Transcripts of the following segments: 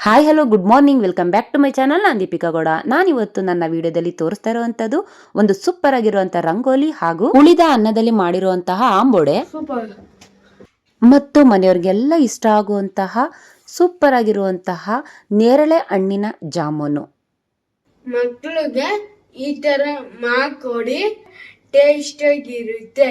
Hi hello good morning, welcome back to my channel. ನಾನು ದೀಪಿಕಾ ಗೌಡ. ನಾನಿವತ್ತು ನನ್ನ ವಿಡಿಯೋದಲ್ಲಿ ತೋರಿಸ್ತಾ ಇರುವಂತದ್ದು ಒಂದು ಸೂಪರ್ ಆಗಿರುವಂತಹ ರಂಗೋಲಿ ಹಾಗೂ ಉಳಿದ ಅನ್ನದಲ್ಲಿ ಮಾಡಿರುವಂತಹ ಆಂಬೋಡೆ ಮತ್ತು ಮನೆಯವರಿಗೆಲ್ಲ ಇಷ್ಟ ಆಗುವಂತಹ ಸೂಪರ್ ಆಗಿರುವಂತಹ ನೇರಳೆ ಹಣ್ಣಿನ ಜಾಮೂನು. ಮಕ್ಕಳಿಗೆ ಈ ತರ ಮಾಡಿಕೊಡಿ, ಟೇಸ್ಟ್ ಆಗಿರುತ್ತೆ.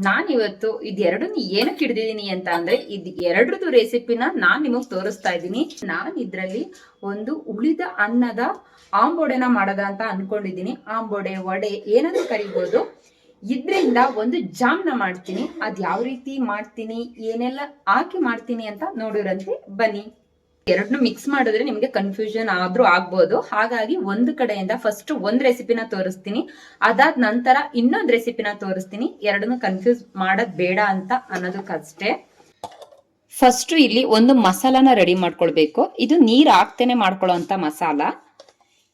ನಾನಿವತ್ತು ಇದೆರಡನ್ನು ಏನಕ್ಕೆ ಹಿಡಿದಿದ್ದೀನಿ ಅಂತ ಅಂದ್ರೆ ಎರಡರದ್ದು ರೆಸಿಪಿನ ನಾನ್ ನಿಮಗ್ ತೋರಿಸ್ತಾ ಇದ್ದೀನಿ. ನಾನ್ ಇದ್ರಲ್ಲಿ ಒಂದು ಉಳಿದ ಅನ್ನದ ಆಂಬೋಡೆನ ಮಾಡದ ಅಂತ ಅನ್ಕೊಂಡಿದ್ದೀನಿ. ಆಂಬೋಡೆ, ವಡೆ ಏನಾದ್ರೂ ಕರಿಬಹುದು. ಇದ್ರಿಂದ ಒಂದು ಜಾಮ್ನ ಮಾಡ್ತೀನಿ. ಅದ್ ಯಾವ ರೀತಿ ಮಾಡ್ತೀನಿ, ಏನೆಲ್ಲ ಹಾಕಿ ಮಾಡ್ತೀನಿ ಅಂತ ನೋಡಿರಂತೆ ಬನ್ನಿ. ಎರಡನ್ನು ಮಿಕ್ಸ್ ಮಾಡಿದ್ರೆ ನಿಮ್ಗೆ ಕನ್ಫ್ಯೂಷನ್ ಆದ್ರೂ ಆಗ್ಬೋದು. ಹಾಗಾಗಿ ಒಂದು ಕಡೆಯಿಂದ ಫಸ್ಟ್ ಒಂದ್ ರೆಸಿಪಿನ ತೋರಿಸ್ತೀನಿ, ಅದಾದ ನಂತರ ಇನ್ನೊಂದ್ ರೆಸಿಪಿನ ತೋರಿಸ್ತೀನಿ. ಎರಡನ್ನು ಕನ್ಫ್ಯೂಸ್ ಮಾಡೋದ್ ಬೇಡ ಅಂತ ಅನ್ನೋದಕ್ಕಷ್ಟೇ. ಫಸ್ಟ್ ಇಲ್ಲಿ ಒಂದು ಮಸಾಲಾನ ರೆಡಿ ಮಾಡ್ಕೊಳ್ಬೇಕು. ಇದು ನೀರ್ ಹಾಕ್ತೇನೆ ಮಾಡ್ಕೊಳ್ಳೋ ಅಂತ ಮಸಾಲ.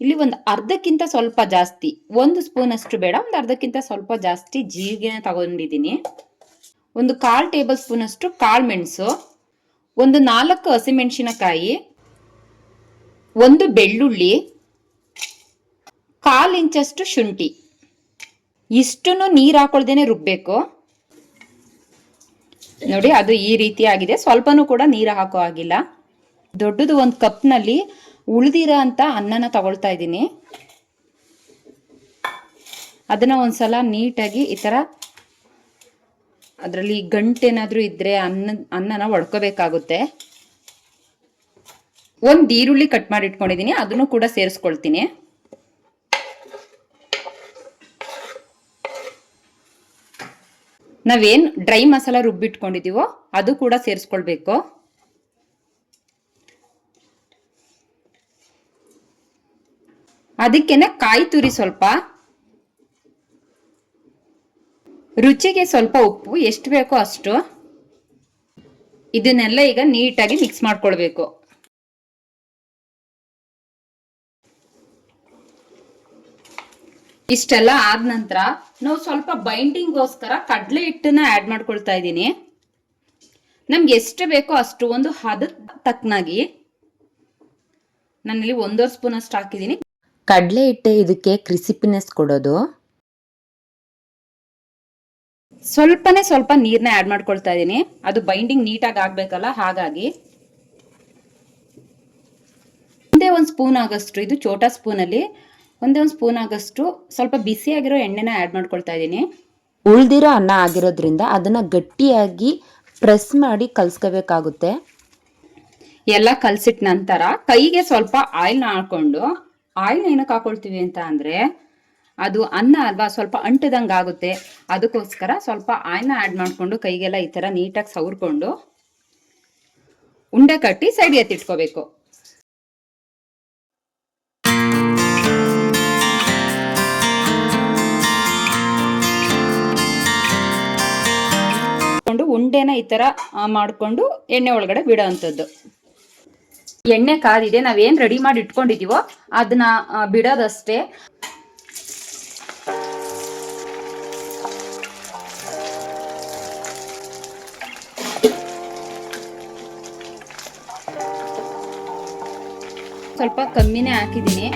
ಇಲ್ಲಿ ಒಂದು ಅರ್ಧಕ್ಕಿಂತ ಸ್ವಲ್ಪ ಜಾಸ್ತಿ, 1 ಸ್ಪೂನ್ ಅಷ್ಟು ಬೇಡ, ಒಂದು ಅರ್ಧಕ್ಕಿಂತ ಸ್ವಲ್ಪ ಜಾಸ್ತಿ ಜೀರಿಗೆನ ತಗೊಂಡಿದ್ದೀನಿ. ಒಂದು 1/4 ಟೇಬಲ್ ಸ್ಪೂನ್ ಅಷ್ಟು ಕಾಳು ಮೆಣಸು, ಒಂದು 4 ಹಸಿಮೆಣಸಿನಕಾಯಿ, ಒಂದು ಬೆಳ್ಳುಳ್ಳಿ, 1/4 ಇಂಚಷ್ಟು ಶುಂಠಿ. ಇಷ್ಟನ್ನು ನೀರು ಹಾಕೊಳ್ದೇನೆ ರುಬ್ಬೇಕು. ನೋಡಿ, ಅದು ಈ ರೀತಿ ಆಗಿದೆ. ಸ್ವಲ್ಪನೂ ಕೂಡ ನೀರು ಹಾಕೋ ಆಗಿಲ್ಲ. ದೊಡ್ಡದು ಒಂದು ಕಪ್ನಲ್ಲಿ ಉಳಿದಿರೋ ಅಂತ ಅನ್ನನ ತಗೊಳ್ತಾ ಇದ್ದೀನಿ. ಅದನ್ನ ಒಂದ್ಸಲ ನೀಟಾಗಿ ಈ ತರ, ಅದರಲ್ಲಿ ಗಂಟೇನಾದ್ರೂ ಇದ್ರೆ ಅನ್ನನ ಒಡ್ಕೋಬೇಕಾಗುತ್ತೆ. ಒಂದು ಈರುಳ್ಳಿ ಕಟ್ ಮಾಡಿ ಇಟ್ಕೊಂಡಿದ್ದೀನಿ, ಅದನ್ನು ಕೂಡ ಸೇರಿಸ್ಕೊಳ್ತೀನಿ. ನಾವೇನ್ ಡ್ರೈ ಮಸಾಲ ರುಬ್ಬಿಟ್ಕೊಂಡಿದೀವೋ ಅದು ಕೂಡ ಸೇರಿಸ್ಕೊಳ್ಬೇಕು. ಅದಕ್ಕೇನೆ ಕಾಯಿ ತುರಿ ಸ್ವಲ್ಪ, ರುಚಿಗೆ ಸ್ವಲ್ಪ ಉಪ್ಪು, ಎಷ್ಟು ಬೇಕೋ ಅಷ್ಟು. ಇದನ್ನೆಲ್ಲ ಈಗ ನೀಟಾಗಿ ಮಿಕ್ಸ್ ಮಾಡ್ಕೊಳ್ಬೇಕು. ಇಷ್ಟೆಲ್ಲ ಆದ ನಂತರ ನಾವು ಸ್ವಲ್ಪ ಬೈಂಡಿಂಗ್ಗೋಸ್ಕರ ಕಡಲೆ ಹಿಟ್ಟನ್ನ ಆಡ್ ಮಾಡ್ಕೊಳ್ತಾ ಇದ್ದೀನಿ. ನಮ್ಗೆ ಎಷ್ಟು ಬೇಕೋ ಅಷ್ಟು, ಒಂದು ಹದದ ತಕ್ಕನಾಗಿ. ನಾನಿಲ್ಲಿ 1.5 ಸ್ಪೂನ್ ಅಷ್ಟು ಹಾಕಿದ್ದೀನಿ. ಕಡಲೆ ಹಿಟ್ಟೆ ಇದಕ್ಕೆ ಕ್ರಿಸಿಪಿನೆಸ್ ಕೊಡೋದು. ಸ್ವಲ್ಪನೇ ಸ್ವಲ್ಪ ನೀರ್ನ ಆಡ್ ಮಾಡ್ಕೊಳ್ತಾ ಇದ್ದೀನಿ, ಅದು ಬೈಂಡಿಂಗ್ ನೀಟಾಗಿ ಆಗ್ಬೇಕಲ್ಲ, ಹಾಗಾಗಿ. ಒಂದೇ 1 ಸ್ಪೂನ್ ಆಗಷ್ಟು, ಇದು ಚೋಟಾ ಸ್ಪೂನಲ್ಲಿ ಒಂದೇ 1 ಸ್ಪೂನ್ ಆಗಷ್ಟು ಸ್ವಲ್ಪ ಬಿಸಿಯಾಗಿರೋ ಎಣ್ಣೆನ ಆಡ್ ಮಾಡ್ಕೊಳ್ತಾ ಇದ್ದೀನಿ. ಉಳ್ದಿರೋ ಅನ್ನ ಆಗಿರೋದ್ರಿಂದ ಅದನ್ನ ಗಟ್ಟಿಯಾಗಿ ಪ್ರೆಸ್ ಮಾಡಿ ಕಲ್ಸ್ಕೋಬೇಕಾಗುತ್ತೆ. ಎಲ್ಲ ಕಲ್ಸಿಟ್ಟ ನಂತರ ಕೈಗೆ ಸ್ವಲ್ಪ ಆಯಿಲ್ನ ಹಾಕೊಂಡು, ಆಯಿಲ್ ಏನಕ್ಕೆ ಹಾಕೊಳ್ತೀವಿ ಅಂತ ಅಂದ್ರೆ ಅದು ಅನ್ನ ಅಲ್ವಾ, ಸ್ವಲ್ಪ ಅಂಟದಂಗೆ ಆಗುತ್ತೆ. ಅದಕ್ಕೋಸ್ಕರ ಸ್ವಲ್ಪ ಆಯಿಲ್ನ ಆಡ್ ಮಾಡಿಕೊಂಡು ಕೈಗೆಲ್ಲ ಈ ತರ ನೀಟಾಗಿ ಸವರ್ಕೊಂಡು ಉಂಡೆ ಕಟ್ಟಿ ಸೈಡ್ಗೆ ಎತ್ತಿಟ್ಕೋಬೇಕು. ಉಂಡೆನ ಈ ತರ ಮಾಡ್ಕೊಂಡು ಎಣ್ಣೆ ಒಳಗಡೆ ಬಿಡೋವಂಥದ್ದು. ಎಣ್ಣೆ ಕಾದಿದೆ, ನಾವೇನ್ ರೆಡಿ ಮಾಡಿ ಇಟ್ಕೊಂಡಿದೀವೋ ಅದನ್ನ ಬಿಡೋದಷ್ಟೇ. ಸ್ವಲ್ಪ ಕಮ್ಮಿನೇ ಹಾಕಿದ್ದೀನಿ.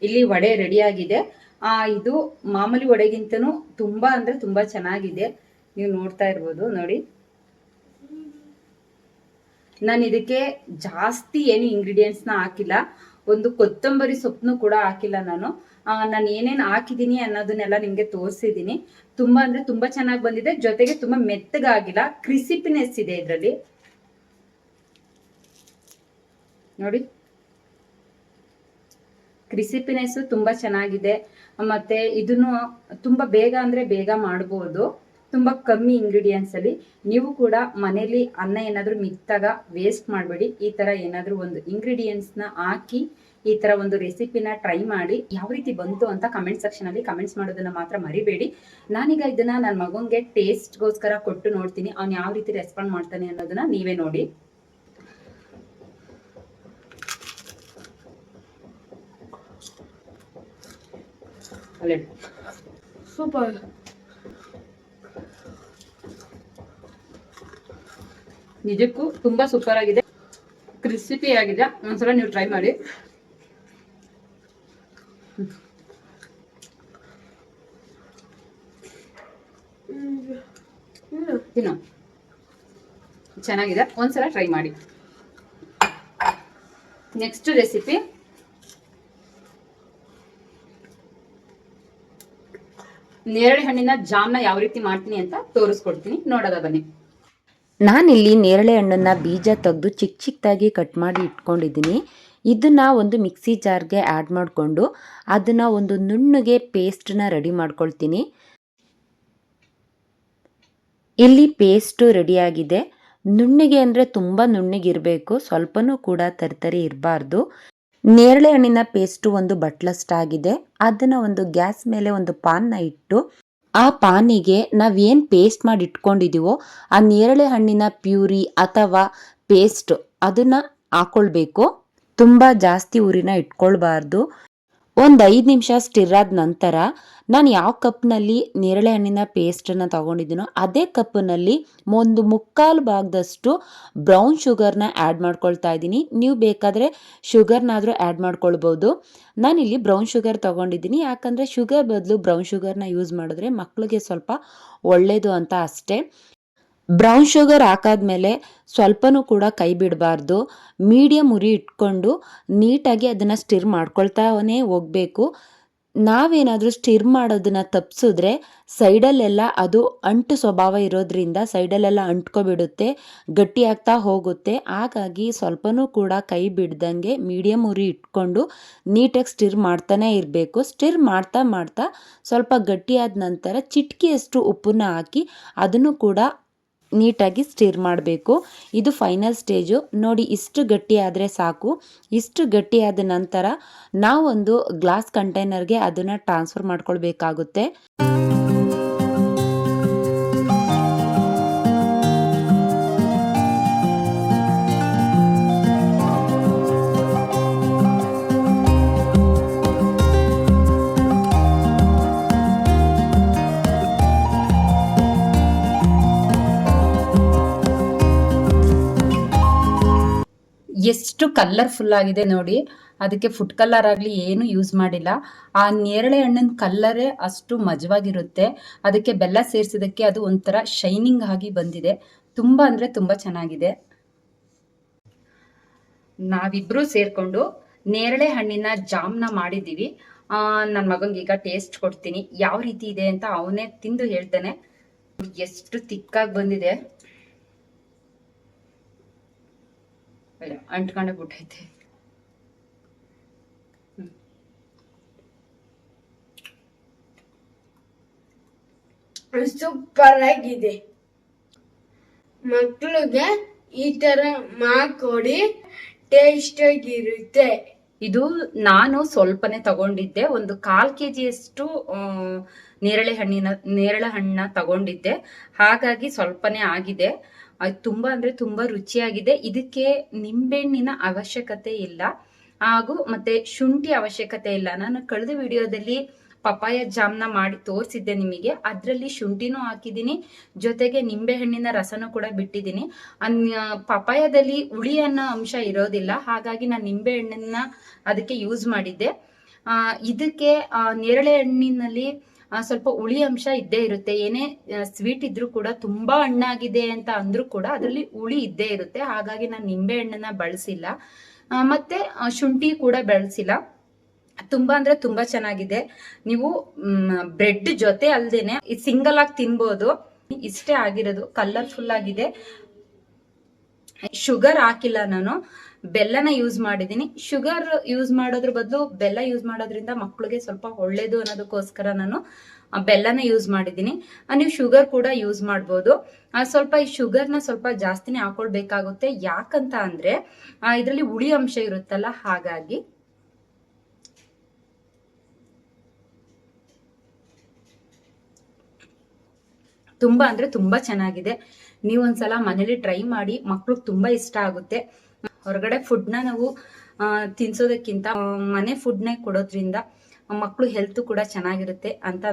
ಇಲ್ಲಿ ವಡೆ ರೆಡಿ ಆಗಿದೆ. ಇದು ಮಾಮೂಲಿ ವಡೆಗಿಂತನೂ ತುಂಬಾ ಅಂದ್ರೆ ತುಂಬಾ ಚೆನ್ನಾಗಿದೆ. ನೀವು ನೋಡ್ತಾ ಇರ್ಬೋದು ನೋಡಿ. ನಾನು ಇದಕ್ಕೆ ಜಾಸ್ತಿ ಏನು ಇಂಗ್ರೀಡಿಯೆಂಟ್ಸ್ನ ಹಾಕಿಲ್ಲ. ಒಂದು ಕೊತ್ತಂಬರಿ ಸೊಪ್ಪನ್ನು ಕೂಡ ಹಾಕಿಲ್ಲ ನಾನು. ನಾನು ಏನೇನು ಹಾಕಿದ್ದೀನಿ ಅನ್ನೋದನ್ನೆಲ್ಲ ನಿಮಗೆ ತೋರಿಸಿದ್ದೀನಿ. ತುಂಬಾ ಅಂದ್ರೆ ತುಂಬಾ ಚೆನ್ನಾಗಿ ಬಂದಿದೆ. ಜೊತೆಗೆ ತುಂಬಾ ಮೆತ್ತಗಾಗಿಲ್ಲ, ಕ್ರಿಸಿಪಿನೆಸ್ ಇದೆ ಇದರಲ್ಲಿ ನೋಡಿ. ಕ್ರಿಸಿಪಿನೆಸ್ ತುಂಬಾ ಚೆನ್ನಾಗಿದೆ. ಮತ್ತೆ ಇದನ್ನು ತುಂಬಾ ಬೇಗ ಅಂದ್ರೆ ಬೇಗ ಮಾಡಬಹುದು. ತುಂಬಾ ಕಮ್ಮಿ ಇಂಗ್ರೀಡಿಯೆಂಟ್ಸ್ ಅಲ್ಲಿ. ನೀವು ಕೂಡ ಮನೇಲಿ ಅನ್ನ ಏನಾದ್ರೂ ಮಿಕ್ತಾಗ ವೇಸ್ಟ್ ಮಾಡಬೇಡಿ. ಈ ತರ ಏನಾದ್ರೂ ಒಂದು ಇಂಗ್ರೀಡಿಯೆಂಟ್ಸ್ ನ ಹಾಕಿ ಈ ತರ ಒಂದು ರೆಸಿಪಿನ ಟ್ರೈ ಮಾಡಿ. ಯಾವ ರೀತಿ ಬಂತು ಅಂತ ಕಮೆಂಟ್ ಸೆಕ್ಷನ್ ಅಲ್ಲಿ ಕಮೆಂಟ್ಸ್ ಮಾಡೋದನ್ನ ಮಾತ್ರ ಮರಿಬೇಡಿ. ನಾನೀಗ ಇದನ್ನ ನನ್ನ ಮಗನ್ಗೆ ಟೇಸ್ಟ್ಗೋಸ್ಕರ ಕೊಟ್ಟು ನೋಡ್ತೀನಿ. ಅವ್ನು ಯಾವ ರೀತಿ ರೆಸ್ಪಾಂಡ್ ಮಾಡ್ತಾನೆ ಅನ್ನೋದನ್ನ ನೀವೇ ನೋಡಿ. ಸೂಪರ್. ನಿಜಕ್ಕೂ ತುಂಬಾ ಸೂಪರ್ ಆಗಿದೆ, ಕ್ರಿಸ್ಪಿ ಆಗಿದೆ. ಒಂದ್ಸಲ ನೀವು ಟ್ರೈ ಮಾಡಿ. ತಿನ್ನು, ಚೆನ್ನಾಗಿದೆ. ಒಂದ್ಸಲ ಟ್ರೈ ಮಾಡಿ. ನೆಕ್ಸ್ಟ್ ರೆಸಿಪಿ ನೇರಳೆ ಹಣ್ಣಿನ ಜಾಮ್ನ ಯಾವ ರೀತಿ ಮಾಡ್ತೀನಿ ಅಂತ ತೋರಿಸ್ಕೊಡ್ತೀನಿ, ನೋಡೋದ ಬನ್ನಿ. ನಾನಿಲ್ಲಿ ನೇರಳೆ ಹಣ್ಣನ್ನು ಬೀಜ ತೆಗೆದು ಚಿಕ್ಕ ಚಿಕ್ಕದಾಗಿ ಕಟ್ ಮಾಡಿ ಇಟ್ಕೊಂಡಿದ್ದೀನಿ. ಇದನ್ನು ಒಂದು ಮಿಕ್ಸಿ ಜಾರ್ಗೆ ಆ್ಯಡ್ ಮಾಡಿಕೊಂಡು ಅದನ್ನು ಒಂದು ನುಣ್ಣಗೆ ಪೇಸ್ಟನ್ನ ರೆಡಿ ಮಾಡ್ಕೊಳ್ತೀನಿ. ಇಲ್ಲಿ ಪೇಸ್ಟು ರೆಡಿಯಾಗಿದೆ. ನುಣ್ಣಗೆ ಅಂದರೆ ತುಂಬ ನುಣ್ಣಗಿರಬೇಕು, ಸ್ವಲ್ಪನೂ ಕೂಡ ತರ್ತರಿ ಇರಬಾರ್ದು. ನೇರಳೆ ಹಣ್ಣಿನ ಪೇಸ್ಟು ಒಂದು ಬಟ್ಲಷ್ಟಾಗಿದೆ. ಅದನ್ನು ಒಂದು ಗ್ಯಾಸ್ ಮೇಲೆ ಒಂದು ಪಾನ್ನ ಇಟ್ಟು ಆ ಪಾನಿಗೆ ನಾವೇನು ಪೇಸ್ಟ್ ಮಾಡಿ ಇಟ್ಕೊಂಡಿದ್ದೀವೋ ಆ ನೇರಳೆ ಹಣ್ಣಿನ ಪ್ಯೂರಿ ಅಥವಾ ಪೇಸ್ಟ್ ಅದನ್ನು ಹಾಕ್ಕೊಳ್ಬೇಕು. ತುಂಬ ಜಾಸ್ತಿ ಉರಿನ ಇಟ್ಕೊಳ್ಬಾರ್ದು. ಒಂದು 5 ನಿಮಿಷ ಸ್ಟಿರ್ ಆದ ನಂತರ ನಾನು ಯಾವ ಕಪ್ನಲ್ಲಿ ನೇರಳೆ ಹಣ್ಣಿನ ಪೇಸ್ಟನ್ನು ತೊಗೊಂಡಿದ್ದೀನೋ ಅದೇ ಕಪ್ಪಿನಲ್ಲಿ ಒಂದು 3/4 ಭಾಗದಷ್ಟು ಬ್ರೌನ್ ಶುಗರ್ನ ಆ್ಯಡ್ ಮಾಡ್ಕೊಳ್ತಾ ಇದ್ದೀನಿ. ನೀವು ಬೇಕಾದರೆ ಶುಗರ್ನಾದರೂ ಆ್ಯಡ್ ಮಾಡ್ಕೊಳ್ಬೋದು. ನಾನಿಲ್ಲಿ ಬ್ರೌನ್ ಶುಗರ್ ತೊಗೊಂಡಿದ್ದೀನಿ, ಯಾಕಂದರೆ ಶುಗರ್ ಬದಲು ಬ್ರೌನ್ ಶುಗರ್ನ ಯೂಸ್ ಮಾಡಿದ್ರೆ ಮಕ್ಕಳಿಗೆ ಸ್ವಲ್ಪ ಒಳ್ಳೆಯದು ಅಂತ ಅಷ್ಟೇ. ಬ್ರೌನ್ ಶುಗರ್ ಹಾಕಾದ್ಮೇಲೆ ಸ್ವಲ್ಪನೂ ಕೂಡ ಕೈ ಬಿಡಬಾರ್ದು. ಮೀಡಿಯಮ್ ಉರಿ ಇಟ್ಕೊಂಡು ನೀಟಾಗಿ ಅದನ್ನು ಸ್ಟಿರ್ ಮಾಡ್ಕೊಳ್ತಾನೇ ಹೋಗಬೇಕು. ನಾವೇನಾದರೂ ಸ್ಟಿರ್ ಮಾಡೋದನ್ನು ತಪ್ಪಿಸಿದ್ರೆ ಸೈಡಲ್ಲೆಲ್ಲ ಅದು ಅಂಟು ಸ್ವಭಾವ ಇರೋದ್ರಿಂದ ಸೈಡಲ್ಲೆಲ್ಲ ಅಂಟ್ಕೊಬಿಡುತ್ತೆ, ಗಟ್ಟಿ ಆಗ್ತಾ ಹೋಗುತ್ತೆ. ಹಾಗಾಗಿ ಸ್ವಲ್ಪನೂ ಕೂಡ ಕೈ ಬಿಡ್ದಂಗೆ ಮೀಡಿಯಮ್ ಉರಿ ಇಟ್ಕೊಂಡು ನೀಟಾಗಿ ಸ್ಟಿರ್ ಮಾಡ್ತಾನೆ ಇರಬೇಕು. ಸ್ಟಿರ್ ಮಾಡ್ತಾ ಮಾಡ್ತಾ ಸ್ವಲ್ಪ ಗಟ್ಟಿಯಾದ ನಂತರ ಚಿಟಿಕೆಯಷ್ಟು ಉಪ್ಪನ್ನ ಹಾಕಿ ಅದನ್ನು ಕೂಡ ನೀಟಾಗಿ ಸ್ಟಿರ್ ಮಾಡಬೇಕು. ಇದು ಫೈನಲ್ ಸ್ಟೇಜು ನೋಡಿ. ಇಷ್ಟು ಗಟ್ಟಿ ಆದರೆ ಸಾಕು. ಇಷ್ಟು ಗಟ್ಟಿಯಾದ ನಂತರ ನಾವೊಂದು ಗ್ಲಾಸ್ ಕಂಟೈನರ್ಗೆ ಅದನ್ನು ಟ್ರಾನ್ಸ್ಫರ್ ಮಾಡ್ಕೊಳ್ಬೇಕಾಗುತ್ತೆ. ಎಷ್ಟು ಕಲರ್ಫುಲ್ ಆಗಿದೆ ನೋಡಿ. ಅದಕ್ಕೆ ಫುಡ್ ಕಲರ್ ಆಗಲಿ ಏನು ಯೂಸ್ ಮಾಡಿಲ್ಲ. ಆ ನೇರಳೆ ಹಣ್ಣಿನ ಕಲ್ಲರೇ ಅಷ್ಟು ಮಜವಾಗಿರುತ್ತೆ. ಅದಕ್ಕೆ ಬೆಲ್ಲ ಸೇರಿಸಿದಕ್ಕೆ ಅದು ಒಂಥರ ಶೈನಿಂಗ್ ಆಗಿ ಬಂದಿದೆ. ತುಂಬ ಅಂದರೆ ತುಂಬ ಚೆನ್ನಾಗಿದೆ. ನಾವಿಬ್ರು ಸೇರ್ಕೊಂಡು ನೇರಳೆ ಹಣ್ಣಿನ ಜಾಮ್ನ ಮಾಡಿದ್ದೀವಿ. ನನ್ನ ಮಗಂಗೆ ಈಗ ಟೇಸ್ಟ್ ಕೊಡ್ತೀನಿ, ಯಾವ ರೀತಿ ಇದೆ ಅಂತ ಅವನೇ ತಿಂದು ಹೇಳ್ತಾನೆ. ಎಷ್ಟು ತಿಕ್ಕಾಗಿ ಬಂದಿದೆ, ಅಂಟ್ಕೊಂಡೆ ಬಿಟ್ಟೈತೆ. ಸೂಪರ್ ಆಗಿದೆ. ಮಕ್ಕಳಿಗೆ ಈ ತರ ಮಾಡಿಕೊಡಿ, ಟೇಸ್ಟ್ ಆಗಿರುತ್ತೆ. ಇದು ನಾನು ಸ್ವಲ್ಪನೇ ತಗೊಂಡಿದ್ದೆ. ಒಂದು 1/4 kg ನೇರಳೆ ಹಣ್ಣ ತಗೊಂಡಿದ್ದೆ. ಹಾಗಾಗಿ ಸ್ವಲ್ಪನೇ ಆಗಿದೆ. ಅದು ತುಂಬಾ ಅಂದ್ರೆ ತುಂಬಾ ರುಚಿಯಾಗಿದೆ. ಇದಕ್ಕೆ ನಿಂಬೆಹಣ್ಣಿನ ಅವಶ್ಯಕತೆ ಇಲ್ಲ, ಹಾಗೂ ಮತ್ತೆ ಶುಂಠಿ ಅವಶ್ಯಕತೆ ಇಲ್ಲ. ನಾನು ಕಳೆದ ವಿಡಿಯೋದಲ್ಲಿ ಪಪಾಯ ಜಾಮ್ನ ಮಾಡಿ ತೋರಿಸಿದ್ದೆ ನಿಮಗೆ. ಅದರಲ್ಲಿ ಶುಂಠಿನೂ ಹಾಕಿದ್ದೀನಿ, ಜೊತೆಗೆ ನಿಂಬೆಹಣ್ಣಿನ ರಸನೂ ಕೂಡ ಬಿಟ್ಟಿದ್ದೀನಿ. ಪಪಾಯದಲ್ಲಿ ಹುಳಿ ಅನ್ನೋ ಅಂಶ ಇರೋದಿಲ್ಲ, ಹಾಗಾಗಿ ನಾನು ನಿಂಬೆಹಣ್ಣನ್ನ ಅದಕ್ಕೆ ಯೂಸ್ ಮಾಡಿದ್ದೆ. ಇದಕ್ಕೆ ನೇರಳೆ ಹಣ್ಣಿನಲ್ಲಿ ಸ್ವಲ್ಪ ಹುಳಿ ಅಂಶ ಇದ್ದೇ ಇರುತ್ತೆ. ಏನೇ ಸ್ವೀಟ್ ಇದ್ರೂ ಕೂಡ ತುಂಬಾ ಹಣ್ಣಾಗಿದೆ ಅಂತ ಅಂದ್ರೂ ಕೂಡ ಅದರಲ್ಲಿ ಹುಳಿ ಇದ್ದೇ ಇರುತ್ತೆ. ಹಾಗಾಗಿ ನಾನು ನಿಂಬೆ ಹಣ್ಣನ್ನ ಬಳಸಿಲ್ಲ, ಮತ್ತೆ ಶುಂಠಿ ಕೂಡ ಬಳಸಿಲ್ಲ. ತುಂಬಾ ಅಂದ್ರೆ ತುಂಬಾ ಚೆನ್ನಾಗಿದೆ. ನೀವು ಬ್ರೆಡ್ ಜೊತೆ ಅಲ್ದೇನೆ ಸಿಂಗಲ್ ಆಗಿ ತಿನ್ಬೋದು. ಇಷ್ಟೇ ಆಗಿರೋದು, ಕಲರ್ಫುಲ್ ಆಗಿದೆ. ಶುಗರ್ ಹಾಕಿಲ್ಲ, ನಾನು ಬೆಲ್ಲನ ಯೂಸ್ ಮಾಡಿದೀನಿ. ಶುಗರ್ ಯೂಸ್ ಮಾಡೋದ್ರ ಬದಲು ಬೆಲ್ಲ ಯೂಸ್ ಮಾಡೋದ್ರಿಂದ ಮಕ್ಕಳಿಗೆ ಸ್ವಲ್ಪ ಒಳ್ಳೇದು ಅನ್ನೋದಕ್ಕೋಸ್ಕರ ನಾನು ಬೆಲ್ಲನ ಯೂಸ್ ಮಾಡಿದೀನಿ. ನೀವು ಶುಗರ್ ಕೂಡ ಯೂಸ್ ಮಾಡ್ಬೋದು. ಸ್ವಲ್ಪ ಈ ಶುಗರ್ನ ಸ್ವಲ್ಪ ಜಾಸ್ತಿನೇ ಹಾಕೊಳ್ಬೇಕಾಗುತ್ತೆ. ಯಾಕಂತ ಅಂದ್ರೆ ಇದರಲ್ಲಿ ಹುಳಿ ಅಂಶ ಇರುತ್ತಲ್ಲ, ಹಾಗಾಗಿ. ತುಂಬಾ ಅಂದ್ರೆ ತುಂಬಾ ಚೆನ್ನಾಗಿದೆ. ನೀವೊಂದ್ಸಲ ಮನೇಲಿ ಟ್ರೈ ಮಾಡಿ, ಮಕ್ಳಿಗೆ ತುಂಬಾ ಇಷ್ಟ ಆಗುತ್ತೆ. ಹೊರಗಡೆ ಫುಡ್ನ ನಾವು ತಿನ್ಸೋದಕ್ಕಿಂತ ಮನೆ ಫುಡ್ನೇ ಕೊಡೋದ್ರಿಂದ ಮಕ್ಕಳು ಹೆಲ್ತ್ ಕೂಡ ಚೆನ್ನಾಗಿರುತ್ತೆ ಅಂತ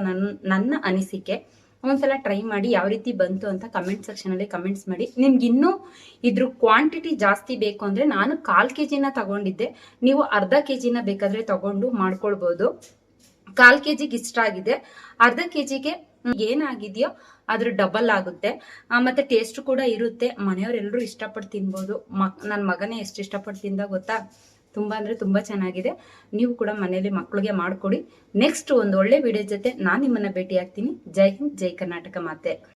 ನನ್ನ ಅನಿಸಿಕೆ. ಒಂದ್ಸಲ ಟ್ರೈ ಮಾಡಿ, ಯಾವ ರೀತಿ ಬಂತು ಅಂತ ಕಮೆಂಟ್ ಸೆಕ್ಷನ್ ಅಲ್ಲಿ ಕಮೆಂಟ್ಸ್ ಮಾಡಿ. ನಿಮ್ಗೆ ಇನ್ನೂ ಇದ್ರ ಕ್ವಾಂಟಿಟಿ ಜಾಸ್ತಿ ಬೇಕು ಅಂದ್ರೆ ನಾನು 1/4 kg ತಗೊಂಡಿದ್ದೆ. ನೀವು ಅರ್ಧ kg ಬೇಕಾದ್ರೆ ತಗೊಂಡು ಮಾಡ್ಕೊಳ್ಬಹುದು. 1/4 kg ಇಷ್ಟ ಆಗಿದೆ. ಅರ್ಧ kgಗೆ ಏನಾಗಿದೆಯೋ ಅದ್ರ ಡಬಲ್ ಆಗುತ್ತೆ. ಮತ್ತೆ ಟೇಸ್ಟ್ ಕೂಡ ಇರುತ್ತೆ. ಮನೆಯವರೆಲ್ಲರೂ ಇಷ್ಟಪಟ್ಟು ತಿನ್ಬೋದು. ನನ್ನ ಮಗನೇ ಎಷ್ಟು ಇಷ್ಟಪಟ್ಟು ತಿಂದ ಗೊತ್ತಾ. ತುಂಬಾ ಅಂದ್ರೆ ತುಂಬಾ ಚೆನ್ನಾಗಿದೆ. ನೀವು ಕೂಡ ಮನೆಯಲ್ಲಿ ಮಕ್ಕಳಿಗೆ ಮಾಡ್ಕೊಡಿ. ನೆಕ್ಸ್ಟ್ ಒಂದು ಒಳ್ಳೆ ವಿಡಿಯೋ ಜೊತೆ ನಾನು ನಿಮ್ಮನ್ನ ಭೇಟಿ ಆಗ್ತೀನಿ. ಜೈ ಹಿಂದ್, ಜೈ ಕರ್ನಾಟಕ ಮಾತೆ.